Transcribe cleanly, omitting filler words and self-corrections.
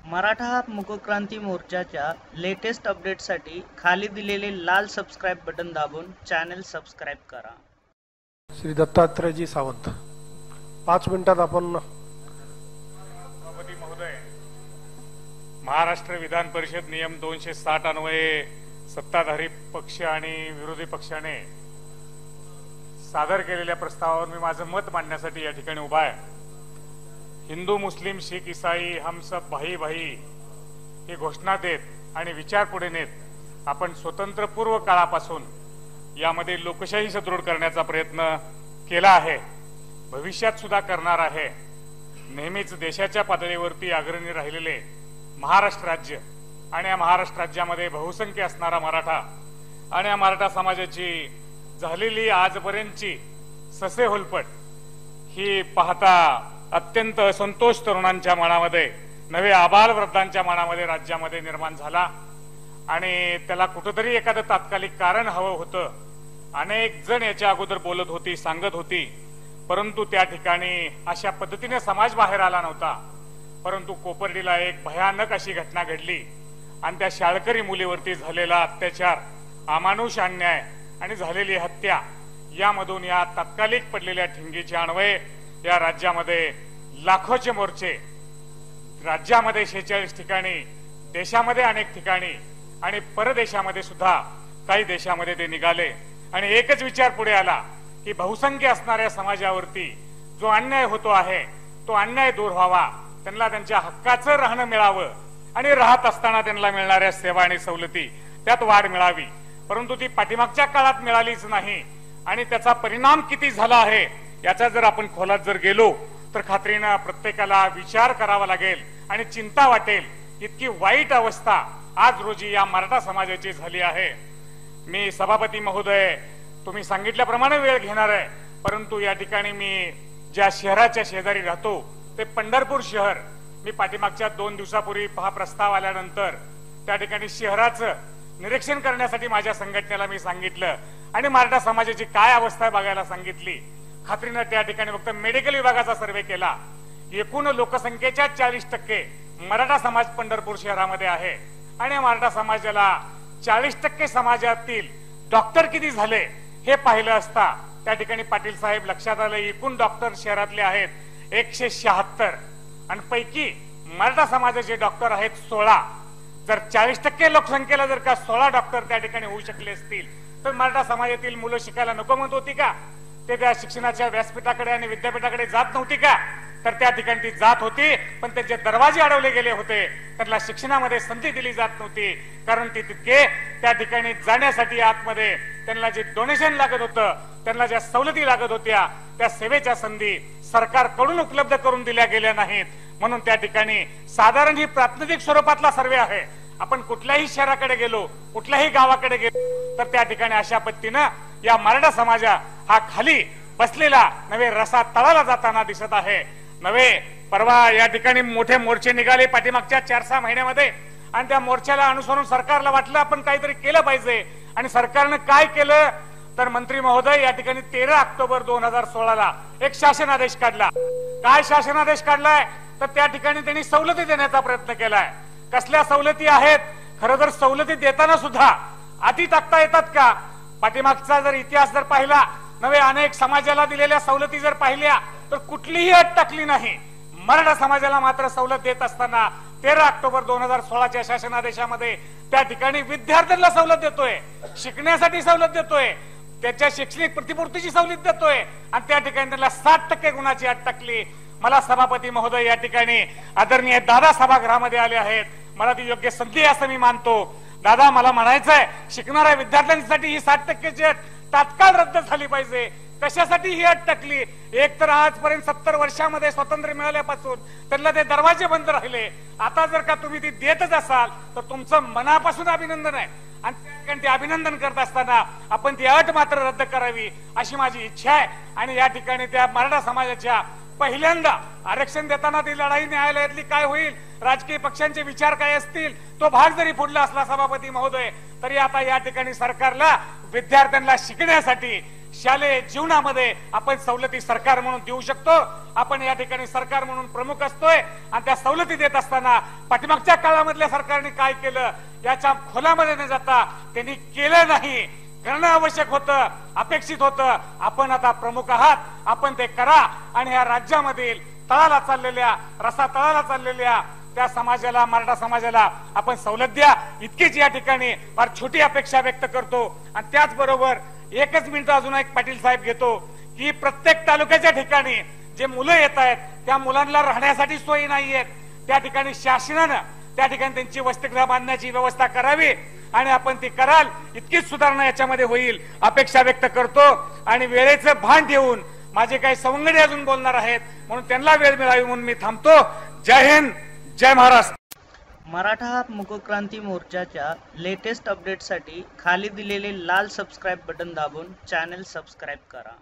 मराठा मुकक्रांती मोर्चाच्या लेटेस्ट अपडेटसाठी खाली दिलेले लाल सबस्क्राईब बटन दाबून चॅनल सबस्क्राईब करा। श्री दत्तात्रयजी सावंत 5 मिनिटात आपण सभापती महोदय, महाराष्ट्र विधान परिषद नियम 260 अन्वये सत्ताधारी पक्ष आणि विरोधी पक्षाने सादर केलेल्या प्रस्तावावर मी माझं मत मांडण्यासाठी या ठिकाणी उभा आहे। हिंदू मुस्लिम शीख ईसाई हम सब भाई भाई ही घोषणा देत आणि विचार पुढे नेत आपण स्वतंत्रपूर्व काळापासून यामध्ये लोकशाही सदृढ करण्याचा प्रयत्न केला आहे, भविष्यात सुद्धा करणार आहे। नेहमीच देशाच्या पातळीवरती अग्रणी राहिलेले महाराष्ट्र राज्य आणि या महाराष्ट्र राज्यामध्ये बहुसंख्य असणारा मराठा आणि या मराठा समाजाची झालेली आजपर्यंतची ससे होलपट ही पाहता अत्यंत असंतोष तरुणांच्या मनामध्ये, नवे आबालवृद्धांच्या मनामध्ये राज्यामध्ये निर्माण झाला आणि त्याला कुठंतरी एखादं तात्कालिक कारण हवं होतं। अनेक जण याच्या अगोदर बोलत होती, सांगत होती, परंतु त्या ठिकाणी अशा पद्धतीने समाज बाहेर आला नव्हता। परंतु कोपर्डीला एक भयानक अशी घटना घडली आणि त्या शाळकरी मुलीवरती झालेला अत्याचार, अमानुष अन्याय आणि झालेली हत्या यामधून या तात्कालिक पडलेल्या ठिणगीचे अन्वये या राज्यामध्ये लाखोचे मोर्चे, राज्यामध्ये 46 ठिकाणी, देशामध्ये अनेक ठिकाणी आणि परदेशामध्ये सुद्धा काही देशामध्ये ते निघाले आणि एकच विचार पुढे आला की बहुसंख्य असणाऱ्या समाजावरती जो अन्याय होतो आहे तो अन्याय दूर व्हावा, त्यांना त्यांच्या हक्काचं राहणं मिळावं आणि राहत असताना त्यांना मिळणाऱ्या सेवा आणि सवलती त्यात वाढ मिळावी। परंतु ती पाठीमागच्या काळात मिळालीच नाही आणि त्याचा परिणाम किती झाला आहे याचा जर आपण खोलात जर गेलो तर खात्रीनं प्रत्येकाला विचार करावा लागेल आणि चिंता वाटेल। इतकी वाईट अवस्था आज रोजी या मराठा समाजाची झाली आहे। मी सभापती महोदय, तुम्ही सांगितल्याप्रमाणे वेळ घेणार आहे, परंतु या ठिकाणी मी ज्या शहराच्या शेजारी राहतो ते पंढरपूर शहर, मी पाठीमागच्या 2 दिवसापूर्वी हा प्रस्ताव आल्यानंतर त्या ठिकाणी शहराचं निरीक्षण करण्यासाठी माझ्या संघटनेला मी सांगितलं आणि मराठा समाजाची काय अवस्था आहे बघायला सांगितली। खात्रीनं त्या ठिकाणी फक्त मेडिकल विभागाचा सर्वे केला, एकूण लोकसंख्येच्या 40% मराठा समाज पंढरपूर शहरामध्ये आहे आणि मराठा समाजाला 40% समाजातील डॉक्टर किती झाले हे पाहिलं असता त्या ठिकाणी पाटील साहेब लक्षात आलं, एकूण डॉक्टर शहरातले आहेत 176 आणि पैकी मराठा समाजाचे डॉक्टर आहेत 16। जर 40% लोकसंख्येला जर का 16 डॉक्टर त्या ठिकाणी होऊ शकले असतील तर मराठा समाजातील मुलं शिकायला नको म्हणत होती का? ते त्या शिक्षणाच्या व्यासपीठाकडे आणि विद्यापीठाकडे जात नव्हती का? तर त्या ठिकाणी ती जात होती, पण त्यांचे दरवाजे अडवले गेले होते, त्यांना शिक्षणामध्ये संधी दिली जात नव्हती, कारण ती तितके त्या ठिकाणी जाण्यासाठी आतमध्ये त्यांना जे डोनेशन लागत होतं, त्यांना ज्या सवलती लागत होत्या, त्या सेवेच्या संधी सरकारकडून उपलब्ध करून दिल्या गेल्या नाहीत। म्हणून त्या ठिकाणी साधारण ही प्रातिनिधिक स्वरूपातला सर्वे आहे। आपण कुठल्याही शहराकडे गेलो, कुठल्याही गावाकडे गेलो तर त्या ठिकाणी अशा पद्धतीनं या मराठा समाजा हा खाली बसलेला नवे रसा तळाला जाताना दिसत आहे। नवे परवा या ठिकाणी मोठे मोर्चे निघाले पाठीमागच्या 4-6 महिन्यामध्ये आणि त्या मोर्चाला अनुसरून सरकारला वाटलं आपण काहीतरी केलं पाहिजे आणि सरकारनं काय केलं तर मंत्री महोदय या ठिकाणी 13 ऑक्टोबर 2016ला एक शासनादेश काढला। काय शासनादेश काढलाय तर त्या ठिकाणी त्यांनी सवलती देण्याचा प्रयत्न केलाय। कसल्या सवलती आहेत? खरं तर सवलती देताना सुद्धा अटी टाकता येतात का? पाठीमागचा जर इतिहास जर पाहिला, नवे अनेक समाजाला दिलेल्या सवलती जर पाहिल्या तर कुठलीही अट टाकली नाही। मराठा समाजाला मात्र सवलत देत असताना 13 ऑक्टोबर 2016च्या शासनादेशामध्ये त्या ठिकाणी विद्यार्थ्यांना सवलत देतोय, शिकण्यासाठी सवलत देतोय, त्याच्या शैक्षणिक प्रतिपूर्तीची सवलत देतोय आणि त्या ठिकाणी त्यांना 60% गुणाची अट टाकली। मला सभापती महोदय या ठिकाणी आदरणीय दादा सभागृहामध्ये आले आहेत, मला ती योग्य संधी असं मी मानतो। दादा, मला म्हणायचंय शिकणाऱ्या विद्यार्थ्यांसाठी ही 60%ची अट तात्काळ रद्द झाली पाहिजे। कशासाठी ही अट टाकली? एक तर आजपर्यंत 70 वर्षामध्ये स्वातंत्र्य मिळाल्यापासून त्यांना ते दरवाजे बंद राहिले, आता जर का तुम्ही ती देतच असाल तर तुमचं मनापासून अभिनंदन आहे आणि ते अभिनंदन करत असताना आपण ती अट मात्र रद्द करावी अशी माझी इच्छा आहे। आणि या ठिकाणी त्या मराठा समाजाच्या पहिल्यांदा आरक्षण देताना ती लढाई न्यायालयातली काय होईल, राजकीय पक्षांचे विचार काय असतील, तो भाग जरी फुडला असला सभापती महोदय, तरी आता या ठिकाणी सरकारला विद्यार्थ्यांना शिकण्यासाठी शालेय जीवनामध्ये आपण सवलती सरकार म्हणून देऊ शकतो. आपण या ठिकाणी सरकार म्हणून प्रमुख असतोय आणि त्या सवलती देत असताना पाठीमागच्या काळामधल्या सरकारने काय केलं याच्या खोलामध्ये न जाता त्यांनी केलं नाही. करणं आवश्यक होतं, अपेक्षित होतं. आपण आता प्रमुख आहात, आपण ते करा आणि या राज्यामधील तळाला चाललेल्या रसातळाला चाललेल्या त्या समाजाला, मराठा समाजाला आपण सवलत द्या. इतकीच या ठिकाणी फार छोटी अपेक्षा व्यक्त करतो. आणि त्याचबरोबर एकच मिनिट अजून एक पाटील साहेब घेतो की प्रत्येक तालुक्याच्या ठिकाणी जे मुलं येत आहेत त्या मुलांना राहण्यासाठी सोयी नाहीयेत. त्या ठिकाणी शासनानं त्या ठिकाणी त्यांची वसतिगृह बांधण्याची व्यवस्था करावी आणि आपण ती कराल इतकीच सुधारणा याच्यामध्ये होईल अपेक्षा व्यक्त करतो. आणि वेळेचं भान ठेवून माझे काही सवंगडी अजून बोलणार आहेत म्हणून त्यांना वेळ मिळावी म्हणून मी थांबतो. जय हिंद, जय महाराष्ट्र. मराठा मुकक्रांती मोर्चाच्या लेटेस्ट अपडेटसाठी खाली दिलेले लाल सबस्क्राईब बटन दाबून चॅनल सबस्क्राईब करा.